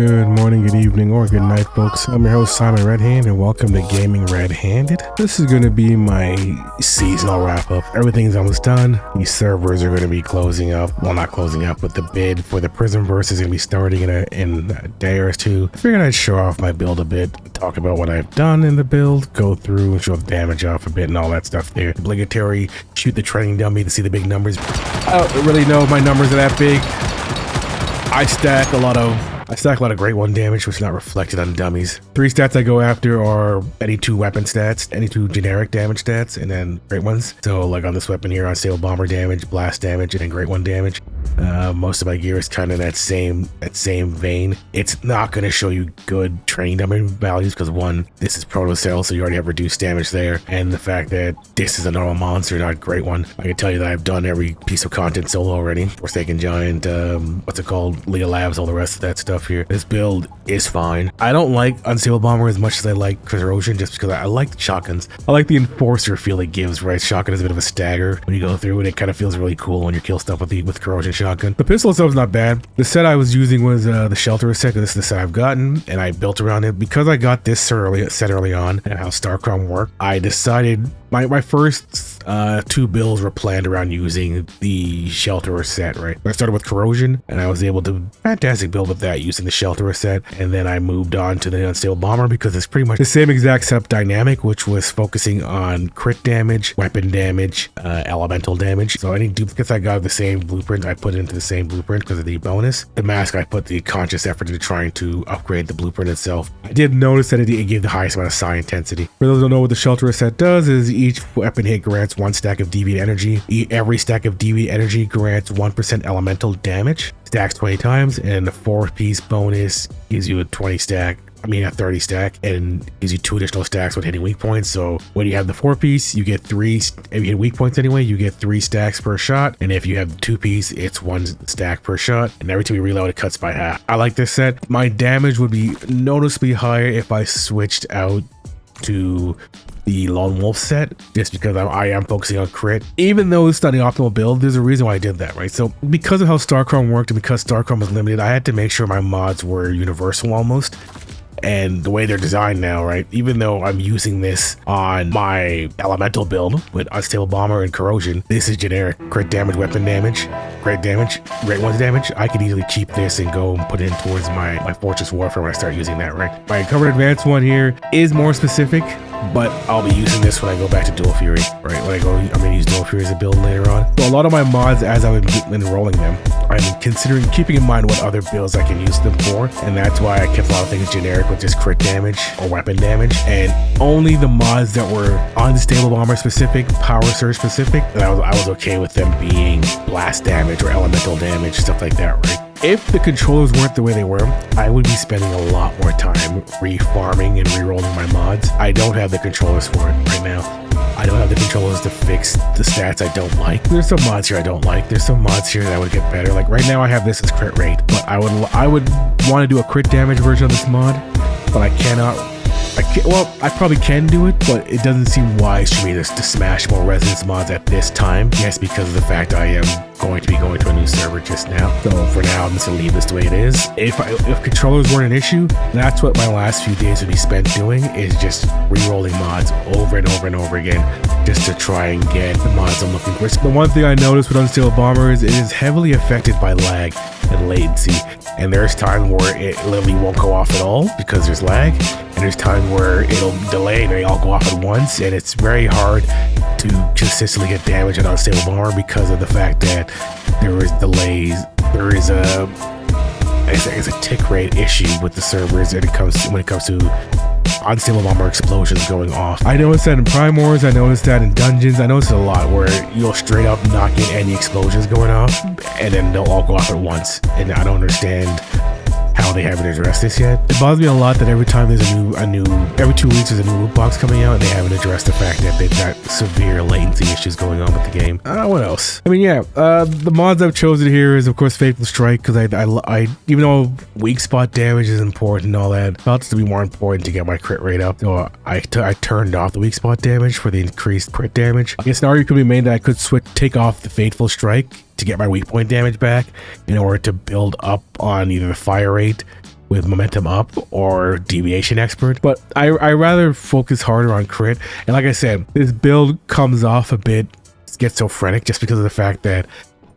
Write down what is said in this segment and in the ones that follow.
Good morning, good evening, or good night, folks. I'm your host, Simon Redhand, and welcome to Gaming Redhanded. This is going to be my seasonal wrap-up. Everything's almost done. These servers are going to be closing up. Well, not closing up, but the bid for the Prism Verse is going to be starting in a day or two. I figured I'd show off my build a bit, talk about what I've done in the build, go through and show the damage off a bit and all that stuff there. Obligatory, shoot the training dummy to see the big numbers. I don't really know if my numbers are that big. I stack a lot of great one damage, which is not reflected on dummies. 3 stats I go after are any 2 weapon stats, any 2 generic damage stats, and then great ones. So like on this weapon here, unstable bomber damage, blast damage, and then great one damage. Most of my gear is kind of that same vein. It's not going to show you good training dummy values because one, this is proto cell, so you already have reduced damage there, and the fact that this is a normal monster, not a great one. I can tell you that I've done every piece of content solo already. Forsaken Giant, what's it called, Leah Labs, all the rest of that stuff here. This build is fine. I don't like unstable bomber as much as I like corrosion, just because I like the shotguns. I like the enforcer feel it gives, right? Shotgun is a bit of a stagger when you go through it. It kind of feels really cool when you kill stuff with corrosion shotgun. The pistol itself is not bad. The set I was using was the shelter set. This is the set I've gotten, and I built around it because I got this set early on and how StarCrom worked. I decided my first 2 builds were planned around using the shelter set, right? I started with corrosion, and I was able to fantastic build with that using the shelter set, and then I moved on to the unstable bomber because it's pretty much the same exact setup dynamic, which was focusing on crit damage, weapon damage, elemental damage. So any duplicates I got of the same blueprint, I put into the same blueprint because of the bonus. The mask, I put the conscious effort into trying to upgrade the blueprint itself. I did notice that it gave the highest amount of psi intensity. For those who don't know what the shelter set does, is each weapon hit grants 1 stack of deviant energy. Every stack of deviant energy grants 1% elemental damage. Stacks 20 times, and the 4-piece bonus gives you a 30 stack, and gives you 2 additional stacks when hitting weak points. So when you have the 4-piece, you get 3, if you hit weak points anyway, you get 3 stacks per shot, and if you have the 2-piece, it's 1 stack per shot, and every time you reload, it cuts by half. I like this set. My damage would be noticeably higher if I switched out to the Lone Wolf set, just because I am focusing on crit. Even though it's not the optimal build, there's a reason why I did that, right? So because of how StarCrom worked and because StarCrom was limited, I had to make sure my mods were universal almost. And the way they're designed now, right? Even though I'm using this on my elemental build with unstable bomber and corrosion, this is generic crit damage, weapon damage, great ones damage. I could easily keep this and go and put it in towards my Fortress Warfare when I start using that, right? My covered advanced one here is more specific, but I'll be using this when I go back to Dual Fury, right? I'm gonna use Dual Fury as a build later on. So a lot of my mods, as I've been enrolling them, I'm considering keeping in mind what other builds I can use them for, and that's why I kept a lot of things generic with just crit damage or weapon damage, and only the mods that were unstable bomber specific, power surge specific, and I was okay with them being blast damage or elemental damage, stuff like that, right? If the controllers weren't the way they were, I would be spending a lot more time re-farming and re-rolling my mods. I don't have the controllers for it right now. I don't have the controllers to fix the stats I don't like. There's some mods here I don't like. There's some mods here that would get better. Like right now I have this as crit rate, but I would want to do a crit damage version of this mod, but I cannot. I probably can do it, but it doesn't seem wise for me to smash more resonance mods at this time. Yes, because of the fact I am going to be going to a new server just now. So for now, I'm just gonna leave this the way it is. If controllers weren't an issue, that's what my last few days would be spent doing, is just re-rolling mods over and over and over again, just to try and get the mods I'm looking for. The one thing I noticed with Unstable Bomber is it is heavily affected by lag and latency. And there's times where it literally won't go off at all because there's lag, and there's times where it'll delay and they all go off at once, and it's very hard to consistently get damage on Unstable Bomber because of the fact that there is delays. There is a tick rate issue with the servers when it comes to unstable bomber explosions going off. I noticed that in Prime Wars, I noticed that in Dungeons, I noticed a lot where you'll straight up not get any explosions going off, and then they'll all go off at once, and I don't understand how they haven't addressed this yet. It bothers me a lot that every time there's every 2 weeks there's a new loot box coming out, and they haven't addressed the fact that they've got severe latency issues going on with the game. What else? The mods I've chosen here is of course Fateful Strike, because I even though weak spot damage is important and all that, I felt it to be more important to get my crit rate up. So I turned off the weak spot damage for the increased crit damage. I guess an argument could be made that I could take off the Fateful Strike to get my weak point damage back in order to build up on either the fire rate with momentum up or deviation expert, but I rather focus harder on crit. And like I said, this build comes off a bit schizophrenic just because of the fact that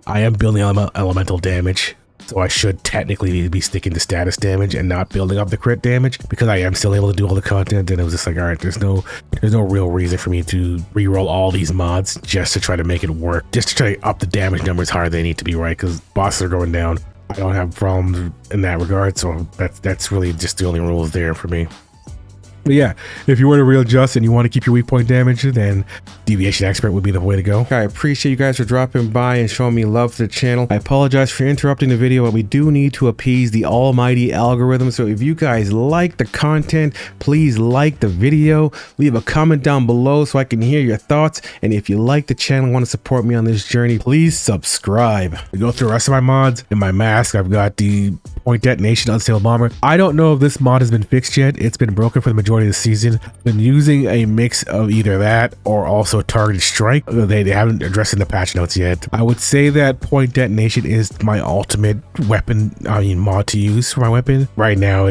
I am building elemental damage. So I should technically be sticking to status damage and not building up the crit damage, because I am still able to do all the content. And it was just like, all right, there's no real reason for me to reroll all these mods just to try to make it work, just to try to up the damage numbers higher they need to be, right? Because bosses are going down. I don't have problems in that regard, so that's really just the only rules there for me. But yeah, if you were to readjust and you want to keep your weak point damage, then Deviation Expert would be the way to go. I appreciate you guys for dropping by and showing me love to the channel. I apologize for interrupting the video, but we do need to appease the almighty algorithm. So if you guys like the content, please like the video, leave a comment down below so I can hear your thoughts. And if you like the channel and want to support me on this journey, please subscribe. We go through the rest of my mods. In my mask, I've got the Point Detonation Unstable Bomber. I don't know if this mod has been fixed yet. It's been broken for the majority of the season. Been using a mix of either that or also Targeted Strike. They haven't addressed in the patch notes yet. I would say that Point Detonation is my ultimate weapon, mod to use for my weapon. Right now, I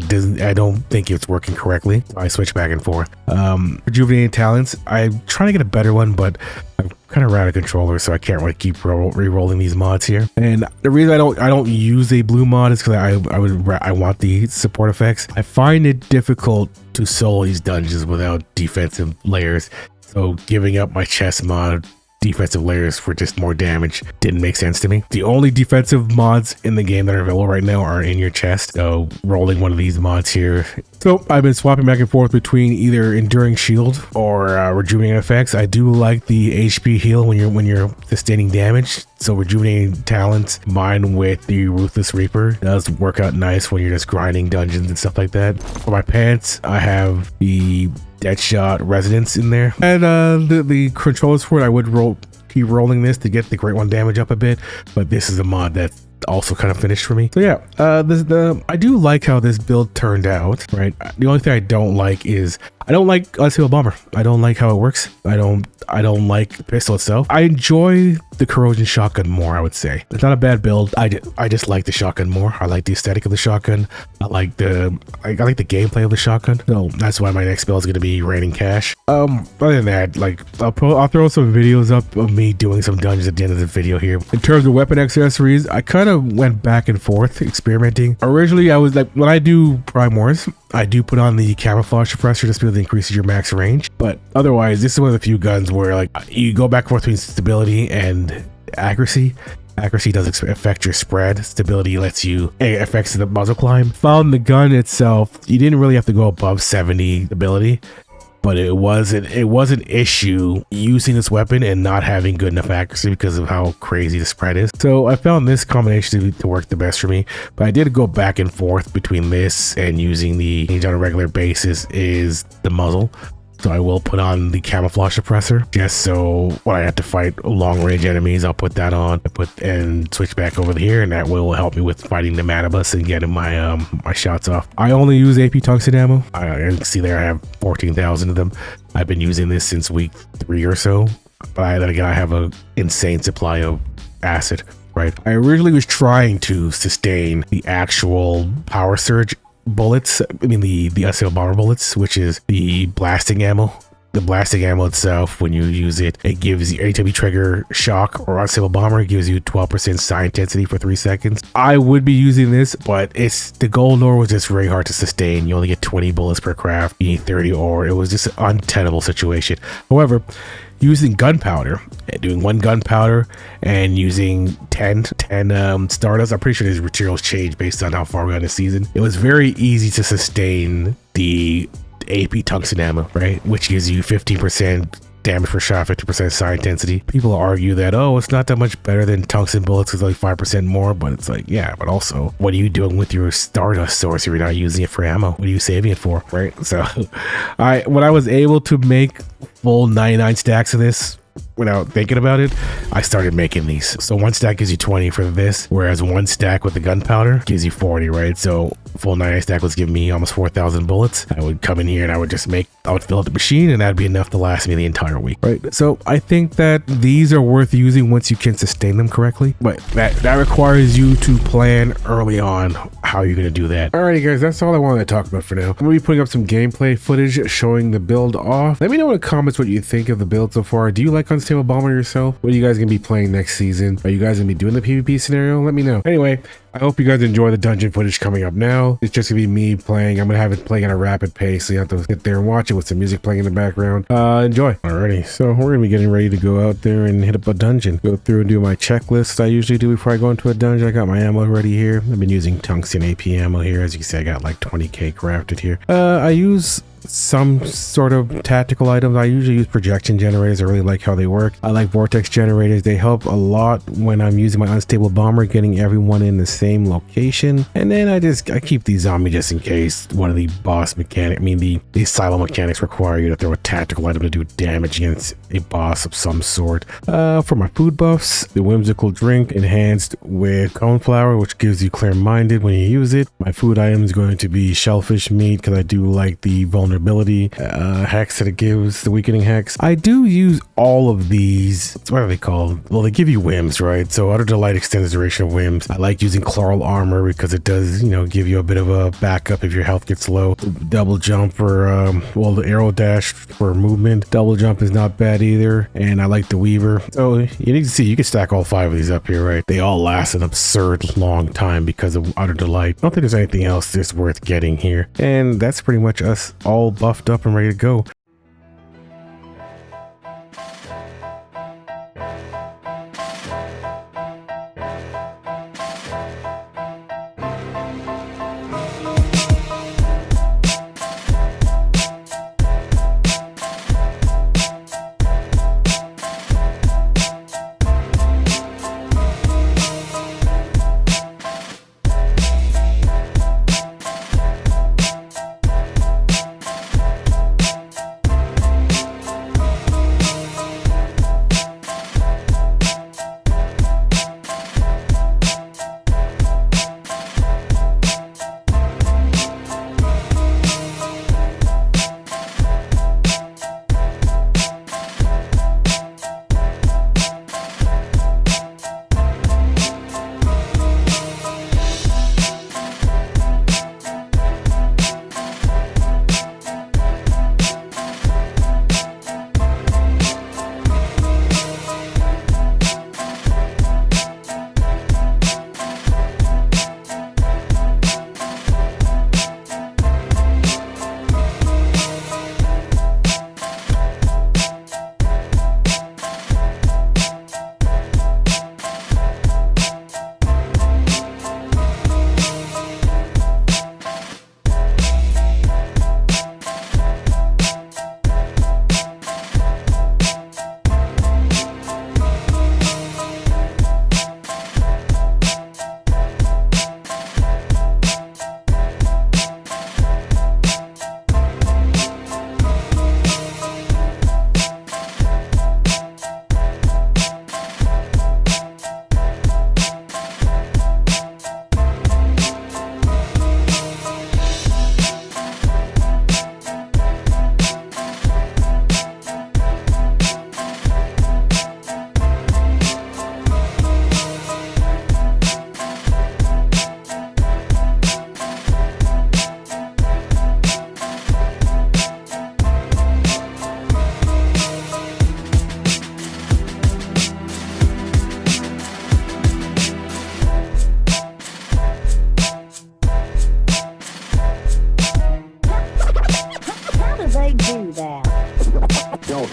don't think it's working correctly. I switch back and forth. Rejuvenating Talents. I'm trying to get a better one, but I'm kind of ran out of controller, so I can't really keep re-rolling these mods here. And the reason I don't use a blue mod is because I want the support effects. I find it difficult to solo these dungeons without defensive layers, so giving up my chest mod defensive layers for just more damage didn't make sense to me. The only defensive mods in the game that are available right now are in your chest, so rolling one of these mods here. So I've been swapping back and forth between either Enduring Shield or Rejuvenating Effects. I do like the HP heal when you're sustaining damage, so Rejuvenating Talents combined with the Ruthless Reaper does work out nice when you're just grinding dungeons and stuff like that. For my pants, I have the Deadshot Resonance in there, and the controllers for it, I would keep rolling this to get the Great One damage up a bit, but this is a mod that's also kind of finished for me. So yeah, I do like how this build turned out, right? The only thing I don't like is I don't like Unstable Bomber. I don't like how it works. I don't like the pistol itself. I enjoy the Corrosion Shotgun more, I would say. It's not a bad build. I just like the shotgun more. I like the aesthetic of the shotgun. I like the gameplay of the shotgun. So that's why my next build is going to be Raining Cash. Other than that, like I'll throw some videos up of me doing some dungeons at the end of the video here. In terms of weapon accessories, I kind of went back and forth experimenting. Originally, I was like, when I do Prime Wars, I do put on the Camouflage Suppressor just because it increases your max range. But otherwise, this is one of the few guns where like you go back and forth between stability and accuracy. Accuracy does affect your spread. Stability lets you affects the muzzle climb. Found the gun itself, you didn't really have to go above 70 ability, but it was an issue using this weapon and not having good enough accuracy because of how crazy the spread is. So I found this combination to work the best for me, but I did go back and forth between this and using the on a regular basis is the muzzle. So I will put on the Camouflage Suppressor just so when I have to fight long range enemies, I'll put that on and switch back over here, and that will help me with fighting the Manibus and getting my my shots off. I only use AP tungsten ammo. I see there I have 14,000 of them. I've been using this since week 3 or so, but then again I have an insane supply of acid. Right. I originally was trying to sustain the actual Power Surge bullets, I mean the Unstable Bomber bullets, which is the blasting ammo. The blasting ammo itself, when you use it, it gives you, anytime you trigger shock or Unstable Bomber, it gives you 12% psi intensity for 3 seconds. I would be using this, but the gold ore was just very hard to sustain. You only get 20 bullets per craft, you need 30 ore. It was just an untenable situation. However, using gunpowder, doing 1 gunpowder and using 10 Stardust, I'm pretty sure these materials change based on how far we are in the season. It was very easy to sustain the AP tungsten ammo, right? Which gives you 15% damage per shot, 50% psi intensity. People argue that, oh, it's not that much better than tungsten bullets, it's like 5% more, but it's like, yeah, but also, what are you doing with your Stardust source if you're not using it for ammo? What are you saving it for, right? So, when I was able to make full 99 stacks of this without thinking about it, I started making these. So 1 stack gives you 20 for this, whereas 1 stack with the gunpowder gives you 40, right? So full 99 stack was giving me almost 4,000 bullets. I would come in here and I would fill up the machine, and that'd be enough to last me the entire week, right? So I think that these are worth using once you can sustain them correctly, but that requires you to plan early on how are you going to do that? Alrighty guys, that's all I wanted to talk about for now. I'm going to be putting up some gameplay footage showing the build off. Let me know in the comments what you think of the build so far. Do you like Unstable Bomber yourself? What are you guys going to be playing next season? Are you guys going to be doing the PvP scenario? Let me know. Anyway, I hope you guys enjoy the dungeon footage coming up now. It's just gonna be me playing. I'm gonna have it playing at a rapid pace, so you have to sit there and watch it with some music playing in the background. Enjoy. Alrighty, so we're gonna be getting ready to go out there and hit up a dungeon. Go through and do my checklist I usually do before I go into a dungeon. I got my ammo ready here. I've been using tungsten AP ammo here. As you can see, I got like 20k crafted here. I use some sort of tactical items. I usually use projection generators. I really like how they work. I like vortex generators. They help a lot when I'm using my unstable bomber, getting everyone in the same location. And then I keep these on me just in case one of the boss mechanic, the silo mechanics require you to throw a tactical item to do damage against a boss of some sort. For my food buffs, the whimsical drink enhanced with coneflower, which gives you clear-minded when you use it. My food item is going to be shellfish meat because I do like the vulnerability hex that it gives, the weakening hex. I do use all of these. What are they called? Well, they give you whims, right? So Utter Delight extends the duration of whims. I like using chloral armor because it does, give you a bit of a backup if your health gets low. Double jump for, the arrow dash for movement. Double jump is not bad either. And I like the weaver. So you need to see, you can stack all 5 of these up here, right? They all last an absurd long time because of Utter Delight. I don't think there's anything else that's worth getting here. And that's pretty much us all buffed up and ready to go.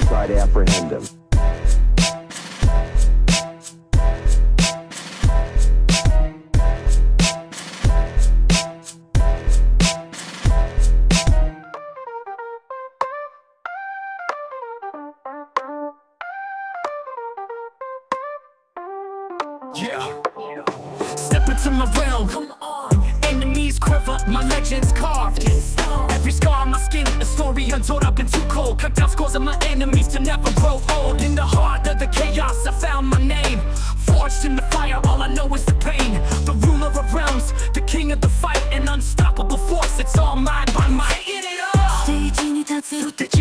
Try to apprehend him. Yeah. Step into my realm. Come on. Enemies quiver, my legends carved. Every scar on my skin, a story untold. I've been too cold. Cut down scores of my enemies to never grow old. In the heart of the chaos, I found my name. Forged in the fire, all I know is the pain. The ruler of realms, the king of the fight, an unstoppable force. It's all mine by might. In it all. ステージ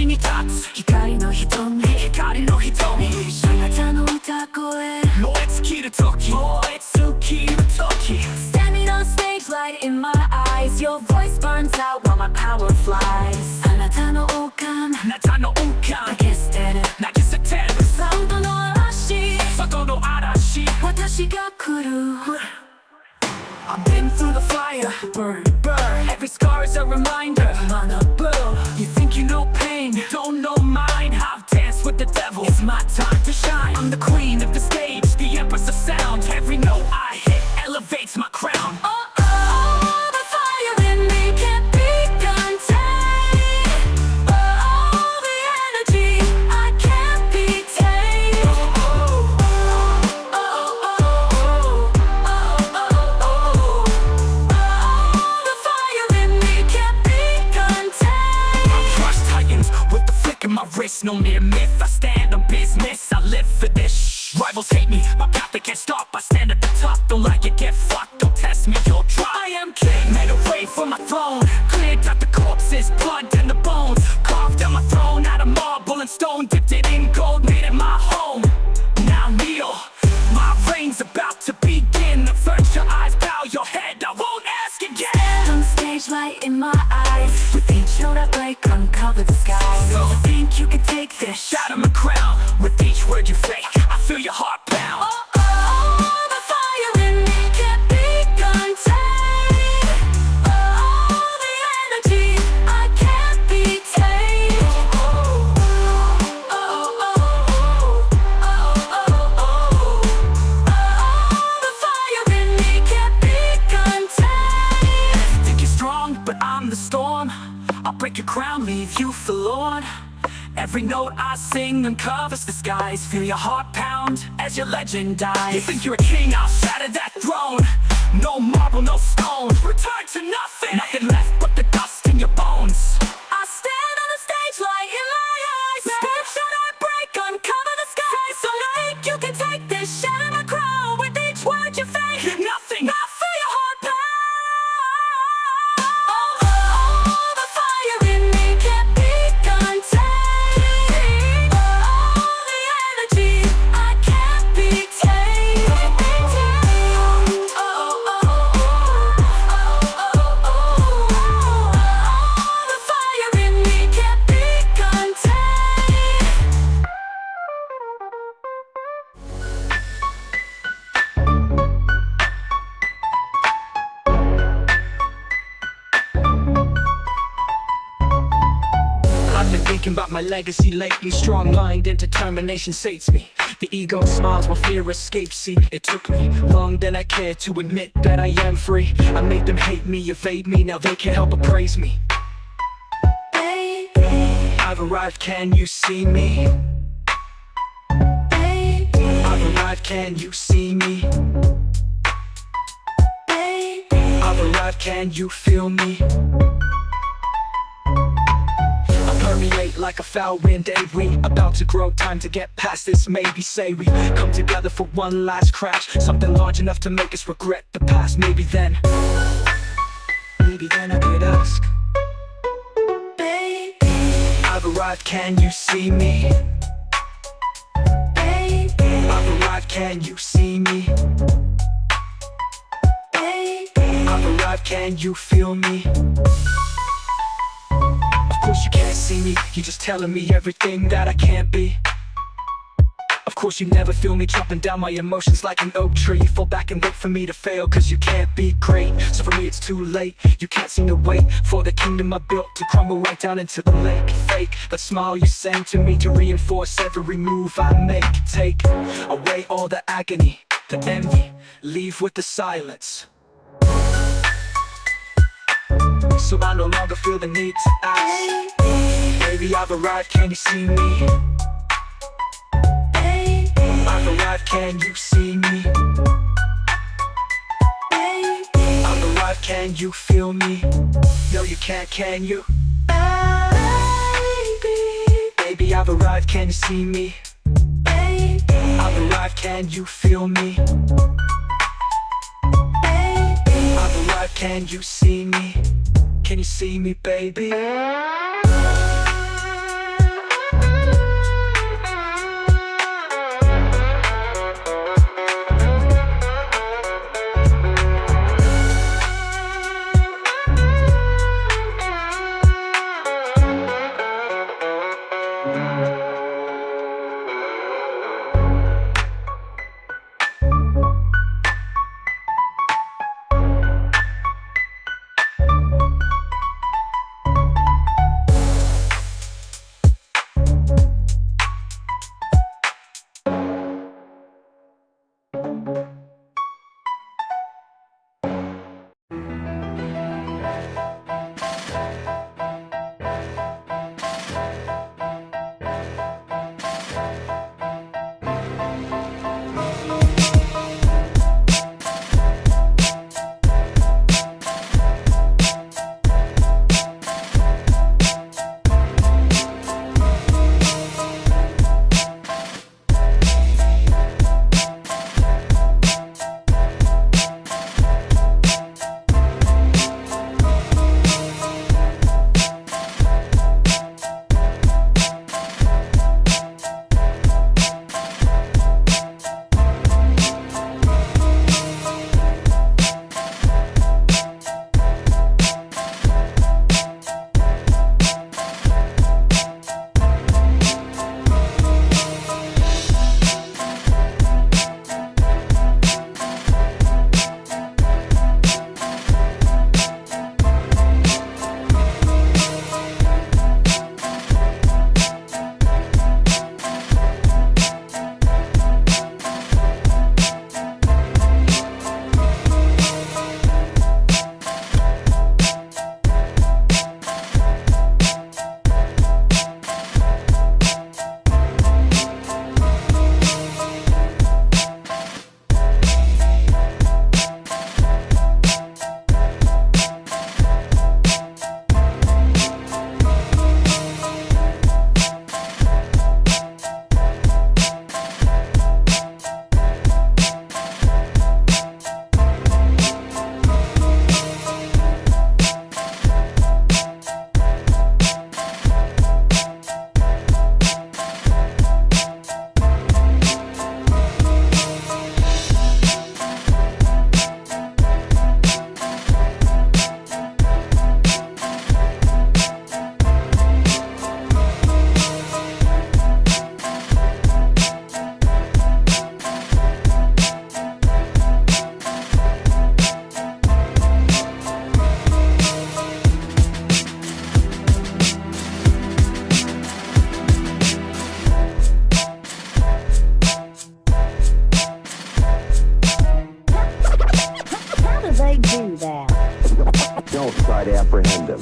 に立つ光の瞳光の瞳あなたの歌声燃え尽きる時燃え尽きる時 Standing on stage light in my flies あなたの王冠あなたの王冠投げ捨てる投げ捨てる外の嵐外の嵐私が来るI've been through the fire, burn, burn. Every scar is a reminder, I'm on a burn. You think you know pain, you don't know mine. I've danced with the devil, it's my time to shine. I'm the queen of the stage, the empress of sound. Every note I hit elevates my crown. The fire in me can't be contained. The energy, I can't be tamed. The fire in me can't be contained. I crush titans with the flick of my wrist. No mere myth, I stand on business. I live for this. Rivals hate me, my path they can't stop. I stand at the top, don't like it, get fucked. Don't test me, you'll drop. I am king, made a way for my throne. Cleared out the corpses, blood and the bones. Carved out my throne out of marble and stone. Dipped it in gold, made it my home. Now kneel, my reign's about to begin. Avert your eyes, bow your head, I won't ask again. Stand on stage, light in my eyes. With each note I break, uncover the sky. So you think you can take this? Shatter my crown. With each word you fake, I feel your heart pound. The fire in me can't be contained. The energy, I can't be tamed. The fire in me can't be contained. Think you're strong, but I'm the storm. I'll break your crown, leave you forlorn. Every note I sing uncovers the skies. Feel your heart pound as your legend dies. You think you're a king, I'll shatter that throne. No marble, no stone, return to nothing. Nothing left but the dust in your bones. I stand on the stage, light in my eyes. With each shot I break, uncover the sky. So like you can take this, shatter my crown. With each word you fake, you're nothing. I feel your heart pound. The fire in me can't be contained. The energy, I can't be tamed. The fire in me can't be contained. I've been thinking about my legacy lately. Strong mind and determination sates me. The ego smiles while fear escapes. See, it took me long than I cared to admit that I am free. I made them hate me, evade me, now they can't help but praise me. I've arrived, can you see me? I've arrived, can you see me? I've arrived, can you feel me? I permeate like a foul wind, and we about to grow. Time to get past this, maybe say we come together for one last crash. Something large enough to make us regret the past. Maybe then I could ask, I've arrived, can you see me? I've arrived, can you see me? I've arrived, can you feel me? Of course you can't see me, you're just telling me everything that I can't be. Of course you never feel me chopping down my emotions like an oak tree. Fall back and wait for me to fail, cause you can't be great. So for me it's too late, you can't seem to wait for the kingdom I built to crumble right down into the lake. Fake, that smile you send to me to reinforce every move I make. Take away all the agony, the envy, leave with the silence. So I no longer feel the need to ask, baby, I've arrived, can you see me? I've arrived, can you see me? I've arrived, can you feel me? No you can't, can you? Baby, I've arrived, can you see me? I've arrived, can you feel me? I've arrived, can you see me? Can you see me, baby? try to apprehend him.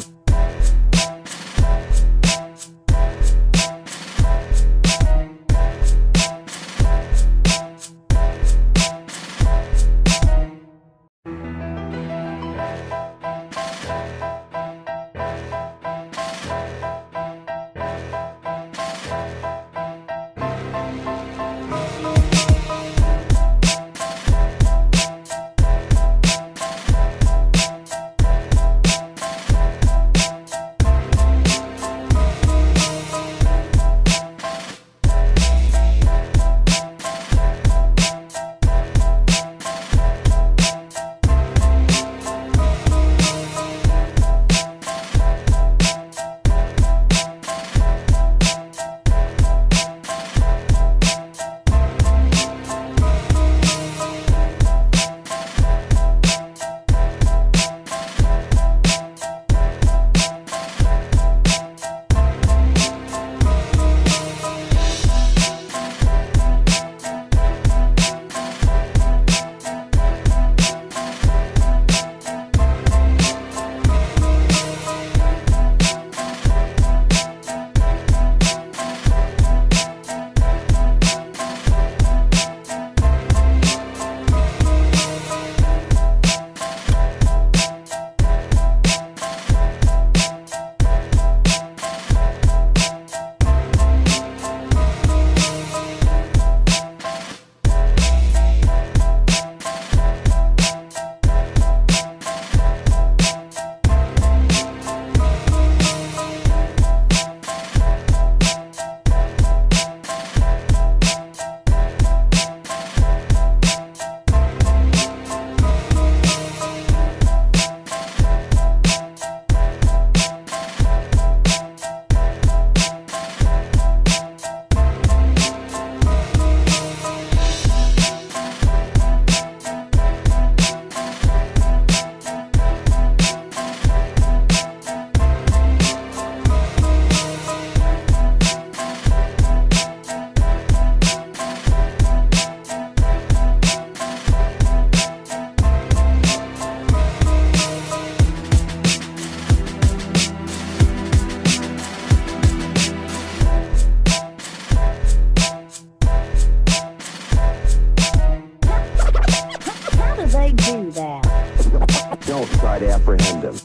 Don't try to apprehend him.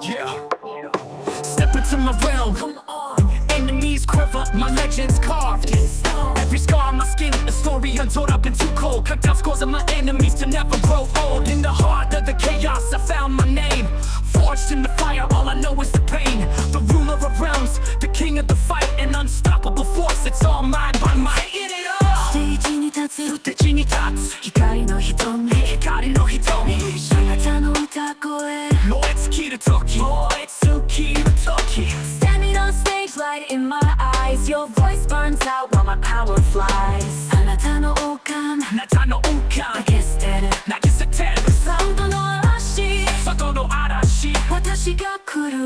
Yeah. Step into my realm. Come on. Enemies quiver, my legends carved. Every scar on my skin, a story untold. I've been too cold. Cut down scores of my enemies to never grow old. In the heart of the chaos, I found my name. Forged in the fire, all I know is the pain. The ruler of realms, the king of the fight, an unstoppable force. It's all mine by might. In it all. ステージに立つステージに立つ光の瞳光の瞳あなたの歌声燃え尽きる時燃え尽きる時 Standing on stage, light in my eyes Your voice burns out while my power flies あなたの王冠あなたの王冠投げ捨てる投げ捨てるサウンドの嵐外の嵐私が来る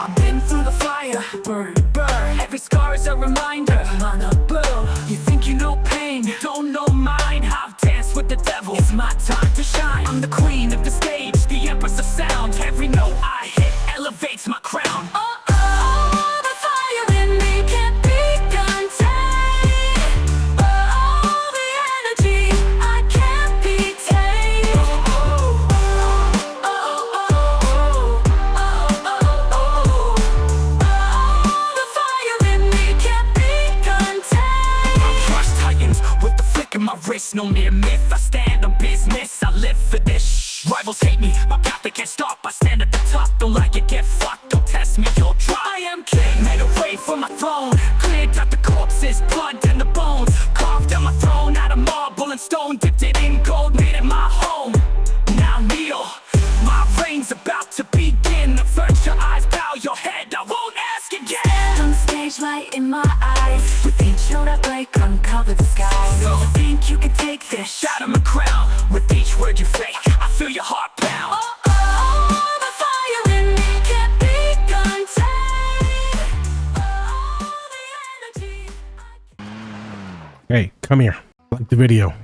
I've been through the fire, burn, burn. Every scar is a reminder, I'm on a burn. You think you know pain, you don't know mine. I've danced with the devil, it's my time to shine. I'm the queen of the stage, the empress of sound. Every note I hit elevates my crown. Oh, oh, the fire in me can't be contained. Oh, the energy I can't be tamed. Oh, Oh, oh, oh, oh, oh, oh, oh, the fire in me can't be contained. I crush titans with the flick of my wrist. No mere myth, I stand on business. I live for this. Rivals hate me, my path they can't stop. I stand at the top, don't like it, get fucked. Don't test me, you'll drop. I am king, made a way for my throne. Cleared out the corpses, blood and the bones. Carved out my throne out of marble and stone. Dipped it in gold, made it my home. Now kneel, my reign's about to begin. Avert your eyes, bow your head, I won't ask again. On stage, light in my eyes. With each note I break, uncover the skies. So You think you can take this? shout 'em a crown. With each word you fake, I feel your heart pound. Oh, the fire in me can't be contained. Oh, the energy. Hey, come here. Like the video.